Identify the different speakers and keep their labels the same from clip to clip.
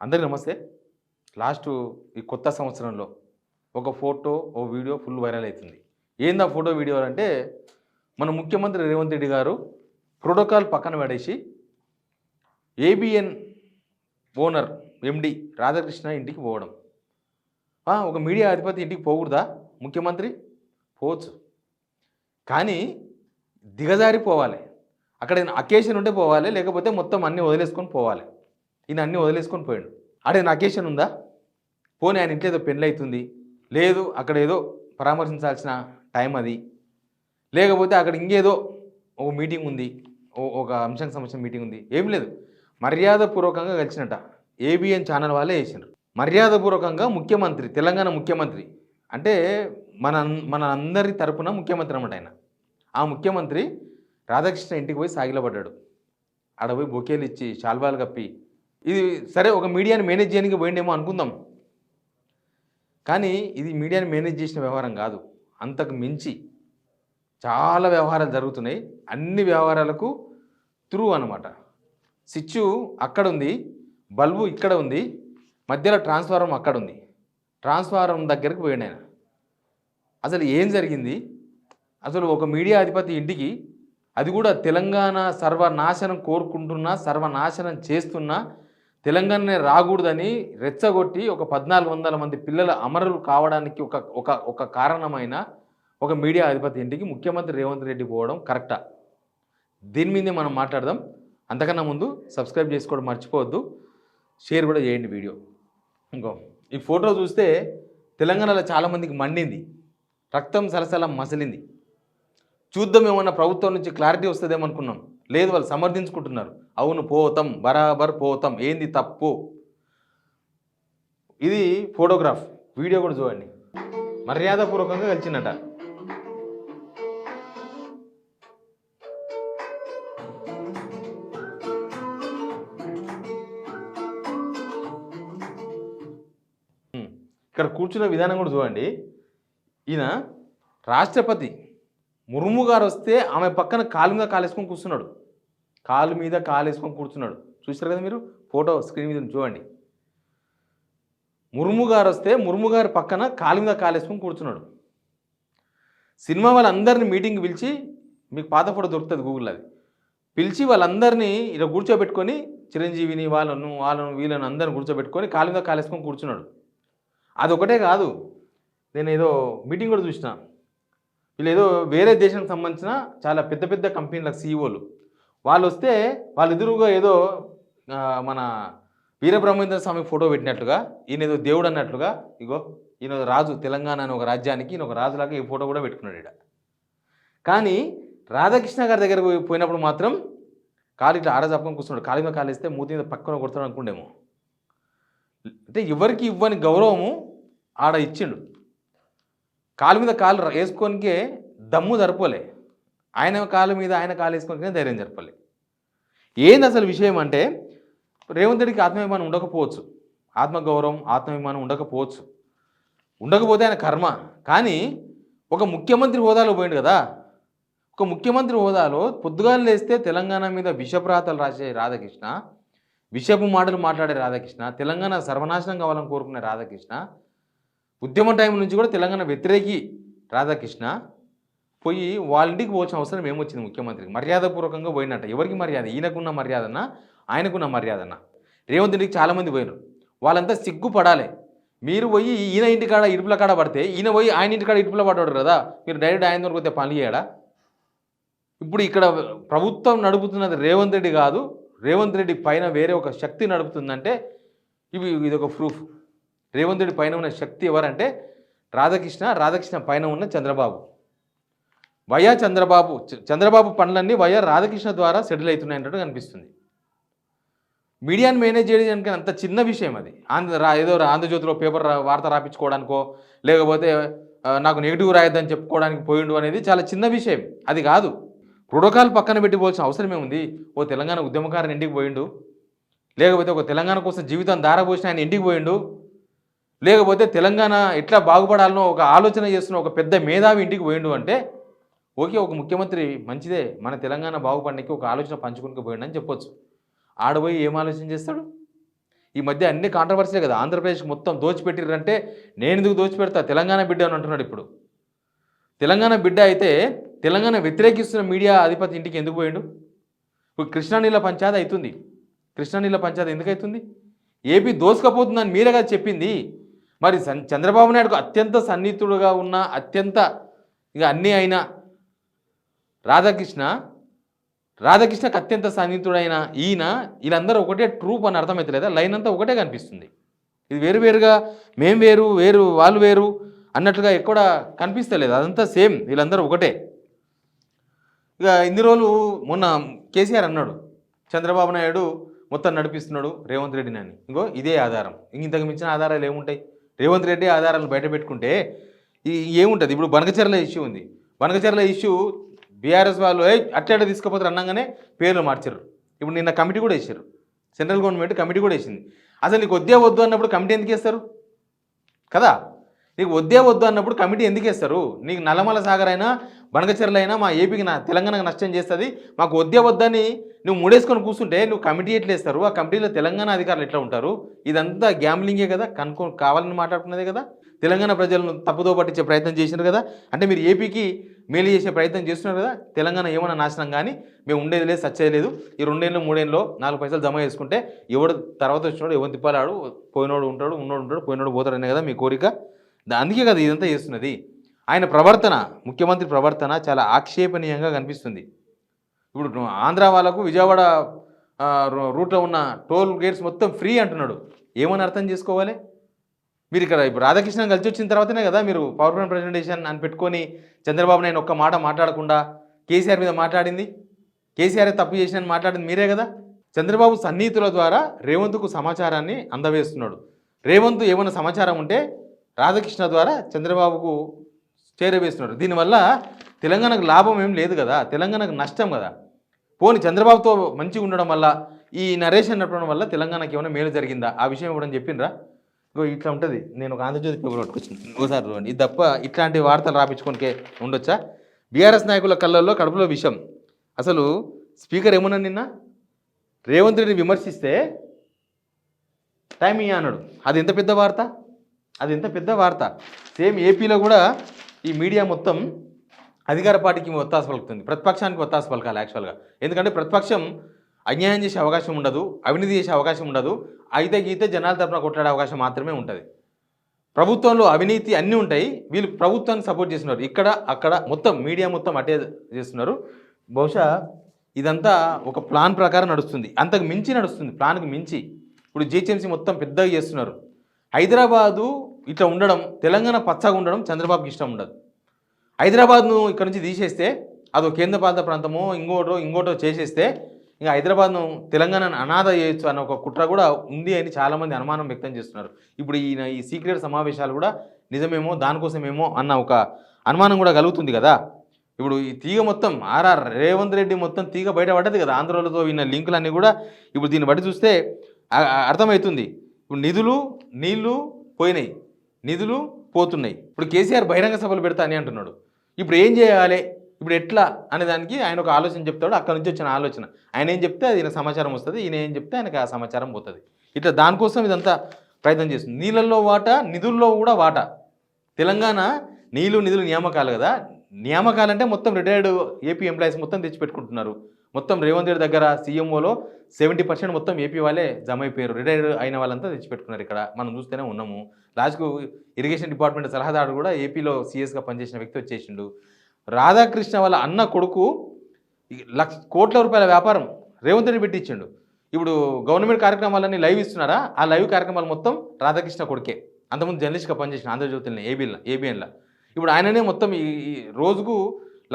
Speaker 1: అందరికీ నమస్తే. ఈ కొత్త సంవత్సరంలో ఒక ఫోటో, ఓ వీడియో ఫుల్ వైరల్ అవుతుంది. ఏందా ఫోటో, వీడియో అంటే మన ముఖ్యమంత్రి రేవంత్ రెడ్డి గారు ప్రోటోకాల్ పక్కన పడేసి ఏబిఎన్ ఓనర్ ఎండి రాధాకృష్ణ ఇంటికి పోవడం. ఒక మీడియా అధిపతి ఇంటికి పోకూడదా ముఖ్యమంత్రి? పోవచ్చు, కానీ దిగజారిపోవాలి. అక్కడ అకేషన్ ఉంటే పోవాలి, లేకపోతే మొత్తం అన్నీ వదిలేసుకొని పోవాలి. ఈయన అన్నీ వదిలేసుకొని పోయాడు. ఆడేనా అకేషన్ ఉందా? పోనీ ఆయన ఇంట్లో ఏదో పెళ్ళి అవుతుంది, లేదు అక్కడ ఏదో పరామర్శించాల్సిన టైం అది, లేకపోతే అక్కడ ఇంకేదో ఒక మీటింగ్ ఉంది, ఒక అంశానికి సంబంధించిన మీటింగ్ ఉంది, ఏం లేదు, మర్యాదపూర్వకంగా కలిసినట్ట. ఏబిఎన్ ఛానల్ వాళ్ళే వేసినారు. మర్యాదపూర్వకంగా ముఖ్యమంత్రి, తెలంగాణ ముఖ్యమంత్రి అంటే మన అందరి తరపున ముఖ్యమంత్రి అన్నమాట ఆయన. ఆ ముఖ్యమంత్రి రాధాకృష్ణ ఇంటికి పోయి సాగిలపడ్డాడు. ఆడ పోయి బొకేలు ఇచ్చి శాల్వాలు కప్పి, ఇది సరే ఒక మీడియాని మేనేజ్ చేయడానికి పోయిండేమో అనుకుందాం, కానీ ఇది మీడియాని మేనేజ్ చేసిన వ్యవహారం కాదు. అంతకు మించి చాలా వ్యవహారాలు జరుగుతున్నాయి. అన్ని వ్యవహారాలకు త్రూ అనమాట. స్విచ్ అక్కడ ఉంది, బల్బు ఇక్కడ ఉంది, మధ్యలో ట్రాన్స్ఫార్మర్ అక్కడ ఉంది. ట్రాన్స్ఫార్మర్ దగ్గరికి పోయాడు ఆయన. అసలు ఏం జరిగింది? అసలు ఒక మీడియా అధిపతి ఇంటికి, అది కూడా తెలంగాణ సర్వనాశనం కోరుకుంటున్నా, సర్వనాశనం చేస్తున్నా, తెలంగాణనే రాకూడదని రెచ్చగొట్టి ఒక 1400 మంది పిల్లల అమరులు కావడానికి ఒక కారణమైన ఒక మీడియా అధిపతి ఇంటికి ముఖ్యమంత్రి రేవంత్ రెడ్డి పోవడం కరెక్టా? దీని మీదే మనం మాట్లాడదాం. అంతకన్నా ముందు సబ్స్క్రైబ్ చేసుకోవడం మర్చిపోవద్దు, షేర్ కూడా చేయండి వీడియో. ఈ ఫోటో చూస్తే తెలంగాణలో చాలామందికి మండింది, రక్తం సలసల మసిలింది. చూద్దాం ఏమన్నా ప్రభుత్వం నుంచి క్లారిటీ వస్తుందేమనుకున్నాం. లేదు, వాళ్ళు సమర్థించుకుంటున్నారు. అవును పోతాం, బరాబర్ పోతాం, ఏంది తప్పు? ఇది ఫోటోగ్రాఫ్, వీడియో కూడా చూడండి. మర్యాదపూర్వకంగా కలిసినట. ఇక్కడ కూర్చున్న విధానం కూడా చూడండి. ఈయన రాష్ట్రపతి ముర్ము గారు వస్తే ఆమె పక్కన కాలు మీద కాలేసుకొని కూర్చున్నాడు. కాలు మీద కాలేసుకొని కూర్చున్నాడు. చూసారు కదా మీరు, ఫోటో స్క్రీన్ మీద చూడండి. ముర్ము గారు వస్తే ముర్ము గారి పక్కన కాలు మీద కాలేసుకొని కూర్చున్నాడు. సినిమా వాళ్ళందరినీ మీటింగ్ పిలిచి, మీకు పాత ఫోటో దొరుకుతుంది గూగుల్లో, అది పిలిచి వాళ్ళందరినీ ఇలా కూర్చోబెట్టుకొని, చిరంజీవిని వాళ్ళను వీళ్ళను అందరిని కూర్చోబెట్టుకొని కాలు మీద కాలేసుకొని కూర్చున్నాడు. అదొకటే కాదు, నేను ఏదో మీటింగ్ కూడా చూసిన, వీళ్ళు ఏదో వేరే దేశానికి సంబంధించిన చాలా పెద్ద పెద్ద కంపెనీల సీఈఓలు వాళ్ళు వస్తే వాళ్ళ ఎదురుగా ఏదో మన వీరబ్రహ్మేంద్ర స్వామి ఫోటో పెట్టినట్లుగా, ఈయన ఏదో దేవుడు అన్నట్లుగా, ఇగో ఈయన రాజు, తెలంగాణ అని ఒక రాజ్యానికి ఈయన ఒక రాజులాగా ఈ ఫోటో కూడా పెట్టుకున్నాడు ఇక్కడ. కానీ రాధాకృష్ణ గారి దగ్గర పోయినప్పుడు మాత్రం కాలు ఇట్లా ఆడజాపకం కూర్చున్నాడు. కాలు మీద కాలు వేస్తే మూతి మీద పక్కన కొడతాడు అనుకుండేమో. అంటే ఎవరికి ఇవ్వని గౌరవము ఆడ ఇచ్చిండు. కాలు మీద కాలు వేసుకోనికే దమ్ము జరపలే, ఆయన కాలు మీద ఆయన కాలు వేసుకోనికే ధైర్యం జరపలే. ఏంది అసలు విషయం అంటే, రేవంత్ రెడ్డికి ఆత్మాభిమానం ఉండకపోవచ్చు, ఆత్మగౌరవం ఆత్మాభిమానం ఉండకపోవచ్చు, ఉండకపోతే ఆయన కర్మ. కానీ ఒక ముఖ్యమంత్రి హోదాలో పోయిండు కదా. ఒక ముఖ్యమంత్రి హోదాలో పొద్దుగాలు లేస్తే తెలంగాణ మీద విషప్రాతలు రాసే రాధాకృష్ణ, విషపు మాటలు మాట్లాడే రాధాకృష్ణ, తెలంగాణ సర్వనాశనం కావాలని కోరుకునే రాధాకృష్ణ, ఉద్యమ టైం నుంచి కూడా తెలంగాణ వ్యతిరేకి రాధాకృష్ణ పోయి వాళ్ళ ఇంటికి పోవాల్సిన అవసరం ఏమొచ్చింది ముఖ్యమంత్రికి? మర్యాదపూర్వకంగా పోయినట్ట. ఎవరికి మర్యాద? ఈయనకున్న మర్యాదన్నా ఆయనకున్న మర్యాదన్నా? రేవంత్ రెడ్డికి చాలామంది పోయినారు, వాళ్ళంతా సిగ్గుపడాలి. మీరు పోయి ఈయన ఇంటికాడ ఇడుపుల కాడ పడితే, ఈయన పోయి ఆయన ఇంటికాడ ఇడుపుల పడ్డాడు కదా, మీరు డైరెక్ట్ ఆయన దగ్గర పోతే పని చేయడా? ఇప్పుడు ఇక్కడ ప్రభుత్వం నడుపుతున్నది రేవంత్ రెడ్డి కాదు, రేవంత్ రెడ్డి పైన వేరే ఒక శక్తి నడుపుతుందంటే ఇది ఒక ప్రూఫ్. రేవంత్ రెడ్డి పైన ఉన్న శక్తి ఎవరంటే రాధాకృష్ణ పైన ఉన్న చంద్రబాబు. చంద్రబాబు పనులన్నీ రాధాకృష్ణ ద్వారా సెటిల్ అవుతున్నాయన్నట్టు కనిపిస్తుంది. మీడియాని మేనేజ్ చేయడానికి అంత చిన్న విషయం అది. ఏదో ఆంధ్రజ్యోతిలో పేపర్ వార్త రాపించుకోవడానికో, లేకపోతే నాకు నెగిటివ్ రాయొద్దని చెప్పుకోవడానికి పోయిండు అనేది చాలా చిన్న విషయం. అది కాదు, ప్రోటోకాల్ పక్కన పెట్టుకోవాల్సిన అవసరం ఏముంది? ఓ తెలంగాణ ఉద్యమకారుని ఇంటికి పోయిండు, లేకపోతే ఒక తెలంగాణ కోసం జీవితం దారపోసిన ఆయన ఇంటికి పోయిండు, లేకపోతే తెలంగాణ ఎట్లా బాగుపడాలనో ఒక ఆలోచన చేస్తున్న ఒక పెద్ద మేధావి ఇంటికి పోయిండు అంటే ఓకే, ఒక ముఖ్యమంత్రి మంచిదే, మన తెలంగాణ బాగుపడడానికి ఒక ఆలోచన పంచుకుని పోయిండు అని చెప్పొచ్చు. ఆడపోయి ఏం ఆలోచన చేస్తాడు? ఈ మధ్య అన్ని కాంట్రవర్సీలే కదా. ఆంధ్రప్రదేశ్ మొత్తం దోచిపెట్టిర్రంటే నేను ఎందుకు దోచిపెడతా, తెలంగాణ బిడ్డ అని అంటున్నాడు. ఇప్పుడు తెలంగాణ బిడ్డ అయితే తెలంగాణ వ్యతిరేకిస్తున్న మీడియా అధిపతి ఇంటికి ఎందుకు పోయిండు? ఇప్పుడు కృష్ణా నీళ్ళ పంచాయతీ అవుతుంది. కృష్ణా నీళ్ళ పంచాయతీ ఎందుకు అవుతుంది? ఏపీ దోసుకపోతుందని మీరే కదా చెప్పింది. మరి చంద్రబాబు నాయుడుకు అత్యంత సన్నిహితుడుగా ఉన్న, అత్యంత ఇక అన్నీ అయిన రాధాకృష్ణకు అత్యంత సన్నిహితుడైన ఈయన, వీళ్ళందరూ ఒకటే ట్రూప్ అని అర్థమవుతలేదా? లైన్ అంతా ఒకటే కనిపిస్తుంది. ఇది వేరువేరుగా మేము వేరు వాళ్ళు వేరు అన్నట్లుగా ఎక్కడ కనిపిస్తలేదు. అదంతా సేమ్, వీళ్ళందరూ ఒకటే. ఇక ఇన్ని రోజులు మొన్న కేసీఆర్ అన్నాడు చంద్రబాబు నాయుడు మొత్తం నడిపిస్తున్నాడు రేవంత్ రెడ్డిని అని. ఇంకో ఇదే ఆధారం, ఇంతకు మించిన ఆధారాలు ఏముంటాయి? రేవంత్ రెడ్డి ఆధారాలను బయట పెట్టుకుంటే ఏముంటుంది? ఇప్పుడు బనకచెర్ల ఇష్యూ ఉంది. బనకచెర్ల ఇష్యూ బీఆర్ఎస్ వాళ్ళు అట్లా తీసుకుపోతారు అన్నగానే పేర్లు మార్చారు. ఇప్పుడు నిన్న కమిటీ కూడా వేసారు, సెంట్రల్ గవర్నమెంట్ కమిటీ కూడా వేసింది. అసలు నీకు వద్దే వద్దు అన్నప్పుడు కమిటీ ఎందుకు వేస్తారు కదా? నీకు వద్దే వద్దు అన్నప్పుడు కమిటీ ఎందుకు వేస్తారు? నీకు నల్లమల సాగర్ అయినా బనకచెర్ల అయినా మా ఏపీకి తెలంగాణకు నష్టం చేస్తుంది, మాకు వద్దే వద్దని నువ్వు మూడేసుకొని కూర్చుంటే నువ్వు కమిటీ ఎట్లా వేస్తారు? ఆ కమిటీలో తెలంగాణ అధికారులు ఎట్లా ఉంటారు? ఇదంతా గ్యాంబ్లింగే కదా, కావాలని మాట్లాడుకున్నదే కదా. తెలంగాణ ప్రజలను తప్పుదో పట్టించే ప్రయత్నం చేసినారు కదా. అంటే మీరు ఏపీకి మేలు చేసే ప్రయత్నం చేస్తున్నారు కదా. తెలంగాణ ఏమైనా నాశనం కానీ మేము ఉండేది లేదు, సచ్చేది లేదు. ఈ 2 ఏళ్ళు 3 ఏళ్ళలో 4 పైసలు జమ చేసుకుంటే ఎవడు తర్వాత వచ్చినాడు, ఎవరు తిప్పాలాడు, పోయినోడు ఉంటాడు, ఉన్నోడు ఉంటాడు, పోయినోడు పోతాడనే కదా మీ కోరిక. అందుకే కదా ఇదంతా చేస్తున్నది. ఆయన ప్రవర్తన, ముఖ్యమంత్రి ప్రవర్తన చాలా ఆక్షేపణీయంగా కనిపిస్తుంది. ఇప్పుడు ఆంధ్ర వాళ్ళకు విజయవాడ రూట్లో ఉన్న టోల్ గేట్స్ మొత్తం ఫ్రీ అంటున్నాడు. ఏమని అర్థం చేసుకోవాలి? మీరు ఇక్కడ ఇప్పుడు రాధాకృష్ణ కలిసి వచ్చిన తర్వాతనే కదా మీరు పవర్ పాయింట్ ప్రజెంటేషన్ అని పెట్టుకొని చంద్రబాబు నాయుడు ఒక్క మాట మాట్లాడకుండా కేసీఆర్ మీద మాట్లాడింది. కేసీఆర్ తప్పు చేసినని మాట్లాడింది మీరే కదా. చంద్రబాబు సన్నిహితుల ద్వారా రేవంత్కు సమాచారాన్ని అందవేస్తున్నాడు. రేవంత్ ఏమైనా సమాచారం ఉంటే రాధాకృష్ణ ద్వారా చంద్రబాబుకు చేరవేస్తున్నారు. దీనివల్ల తెలంగాణకు లాభం ఏం లేదు కదా, తెలంగాణకు నష్టం కదా. పోని చంద్రబాబుతో మంచిగా ఉండడం వల్ల, ఈ నరేషన్ నడపడం వల్ల తెలంగాణకి ఏమైనా మేలు జరిగిందా? ఆ విషయం ఇవ్వడం చెప్పిండ్రా? ఇట్లా ఉంటుంది. నేను ఒక ఆంధ్రజ్యోతి పేపర్ పట్టుకొచ్చింది ఓసారి, ఇది తప్ప ఇట్లాంటి వార్తలు రాపించుకోనికే ఉండొచ్చా? బీఆర్ఎస్ నాయకుల కళ్ళల్లో కడుపులో విషయం. అసలు స్పీకర్ ఏమన్నా నిన్న రేవంత్ రెడ్డిని విమర్శిస్తే టైం ఇయ్య అన్నాడు. అది ఎంత పెద్ద వార్త. సేమ్ ఏపీలో కూడా ఈ మీడియా మొత్తం అధికార పార్టీకి ఒత్తాస పలుకుతుంది, ప్రతిపక్షానికి ఒత్తాస పలకాలి యాక్చువల్గా. ఎందుకంటే ప్రతిపక్షం అన్యాయం చేసే అవకాశం ఉండదు, అవినీతి చేసే అవకాశం ఉండదు, అయితే గీతే జనాల తరపున కొట్లాడే అవకాశం మాత్రమే ఉంటుంది. ప్రభుత్వంలో అవినీతి అన్నీ ఉంటాయి, వీళ్ళు ప్రభుత్వాన్ని సపోర్ట్ చేస్తున్నారు. ఇక్కడ అక్కడ మొత్తం మీడియా మొత్తం అటే చేస్తున్నారు. బహుశా ఇదంతా ఒక ప్లాన్ ప్రకారం నడుస్తుంది, అంతకు మించి నడుస్తుంది, ప్లాన్కి మించి. ఇప్పుడు జిహెచ్ఎంసీ మొత్తం పెద్దగా చేస్తున్నారు. హైదరాబాదు ఇట్లా ఉండడం, తెలంగాణ పచ్చగా ఉండడం చంద్రబాబుకి ఇష్టం ఉండదు. హైదరాబాద్ను ఇక్కడ నుంచి తీసేస్తే అదో కేంద్రపాలిత ప్రాంతమో ఇంకోటో చేసేస్తే ఇంకా హైదరాబాద్ను తెలంగాణను అనాథ చేయొచ్చు అన్న ఒక కుట్ర కూడా ఉంది అని చాలామంది అనుమానం వ్యక్తం చేస్తున్నారు. ఇప్పుడు ఈ సీక్రెట్ సమావేశాలు కూడా నిజమేమో, దానికోసమేమో అన్న ఒక అనుమానం కూడా కలుగుతుంది కదా. ఇప్పుడు ఈ తీగ మొత్తం రేవంత్ రెడ్డి మొత్తం తీగ బయటపడ్డది కదా. ఆంధ్రోలతో విన్న లింకులన్నీ కూడా ఇప్పుడు దీన్ని బట్టి చూస్తే అర్థమవుతుంది. ఇప్పుడు నీళ్లు పోయినాయి, నిధులు పోతున్నాయి. ఇప్పుడు కేసీఆర్ బహిరంగ సభలు పెడతా అని అంటున్నాడు. ఇప్పుడు ఏం చేయాలి, ఇప్పుడు ఎట్లా అనే దానికి ఆయన ఒక ఆలోచన చెప్తాడు. అక్కడ నుంచి వచ్చిన ఆలోచన ఆయన ఏం చెప్తే అది ఈయన సమాచారం వస్తుంది, ఈయన ఏం చెప్తే ఆయనకు ఆ సమాచారం పోతుంది. ఇట్లా దానికోసం ఇదంతా ప్రయత్నం చేస్తుంది. నీళ్ళల్లో వాటా, నిధుల్లో కూడా వాటా. తెలంగాణ నిధులు నియామకాలు కదా. నియామకాలంటే మొత్తం రిటైర్డ్ ఏపీ ఎంప్లాయీస్ మొత్తం తెచ్చిపెట్టుకుంటున్నారు. మొత్తం రేవంత్ రెడ్డి దగ్గర సీఎంఓలో 70% మొత్తం ఏపీ వాళ్ళే జమ అయిపోయారు. రిటైర్డ్ అయిన వాళ్ళంతా తెచ్చిపెట్టుకున్నారు. ఇక్కడ మనం చూస్తూనే ఉన్నాము. లాస్ట్కు ఇరిగేషన్ డిపార్ట్మెంట్ సలహాదారు కూడా ఏపీలో సీఎస్గా పనిచేసిన వ్యక్తి వచ్చేసిండు. రాధాకృష్ణ వాళ్ళ అన్న కొడుకు కోట్ల రూపాయల వ్యాపారం రేవంత్ రెడ్డి పెట్టించిండు. ఇప్పుడు గవర్నమెంట్ కార్యక్రమాలన్నీ లైవ్ ఇస్తున్నారా? ఆ లైవ్ కార్యక్రమాలు మొత్తం రాధాకృష్ణ కొడుకే. అంతకుముందు జర్నలిస్ట్గా పనిచేసిన ఆంధ్రజ్యోతిని ఏబిఎన్లో. ఇప్పుడు ఆయననే మొత్తం ఈ రోజుకు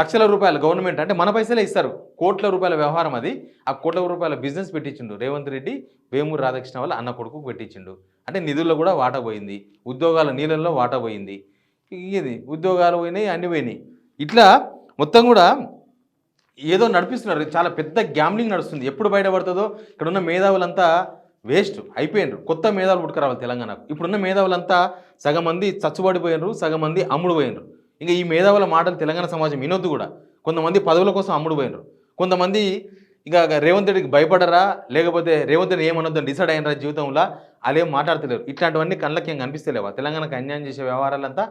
Speaker 1: లక్షల రూపాయలు గవర్నమెంట్ అంటే మన పైసలే ఇస్తారు, కోట్ల రూపాయల వ్యవహారం అది. ఆ కోట్ల రూపాయల బిజినెస్ పెట్టించిండు రేవంత్ రెడ్డి. వేమూరు రాధాకృష్ణ వాళ్ళ అన్న కొడుకు పెట్టించిండు. అంటే నిధుల్లో కూడా వాటా పోయింది, ఉద్యోగాల నీళ్ళల్లో వాటా పోయింది, ఇది ఉద్యోగాలు పోయినాయి, అన్నీ పోయినాయి. ఇట్లా మొత్తం కూడా ఏదో నడిపిస్తున్నారు. చాలా పెద్ద గ్యాంబ్లింగ్ నడుస్తుంది. ఎప్పుడు బయటపడుతుందో. ఇక్కడ ఉన్న మేధావులంతా వేస్ట్ అయిపోయినారు, కొత్త మేధావులు పుట్టుకురావాలి తెలంగాణకు. ఇప్పుడున్న మేధావులంతా సగం మంది చచ్చుబడిపోయినారు, సగం మంది అమ్ముడు పోయినారు. ఇంకా ఈ మేధావుల మాటలు తెలంగాణ సమాజం వినొద్దు కూడా. కొంతమంది పదవుల కోసం అమ్ముడు పోయినారు, కొంతమంది ఇక రేవంత్ రెడ్డికి భయపడరా, లేకపోతే రేవంత్ రెడ్డి ఏమనొద్దని డిసైడ్ అయినరా జీవితంలో, వాళ్ళేం మాట్లాడతలేరు. ఇట్లాంటివన్నీ కళ్ళకి ఏం కనిపిస్తలేవా? తెలంగాణకు అన్యాయం చేసే వ్యవహారాలంతా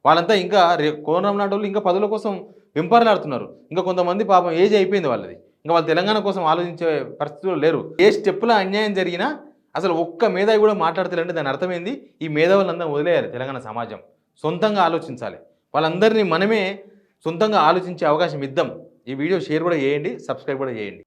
Speaker 1: వాళ్ళంతా ఇంకా కోరం నాటోళ్ళు ఇంకా పదవుల కోసం వెంపర్లాడుతున్నారు. ఇంకా కొంతమంది పాపం ఏజ్ అయిపోయింది వాళ్ళది. ఇంకా వాళ్ళు తెలంగాణ కోసం ఆలోచించే పరిస్థితుల్లో లేరు. ఏ స్టెప్లో అన్యాయం జరిగినా అసలు ఒక్క మేధావి కూడా మాట్లాడతలేంటే దాని అర్థమైంది, ఈ మేధావులందరూ వదిలేయాలి. తెలంగాణ సమాజం సొంతంగా ఆలోచించాలి. వాళ్ళందరినీ మనమే సొంతంగా ఆలోచించే అవకాశం ఇద్దాం. ఈ వీడియో షేర్ కూడా చేయండి, సబ్స్క్రైబ్ కూడా చేయండి.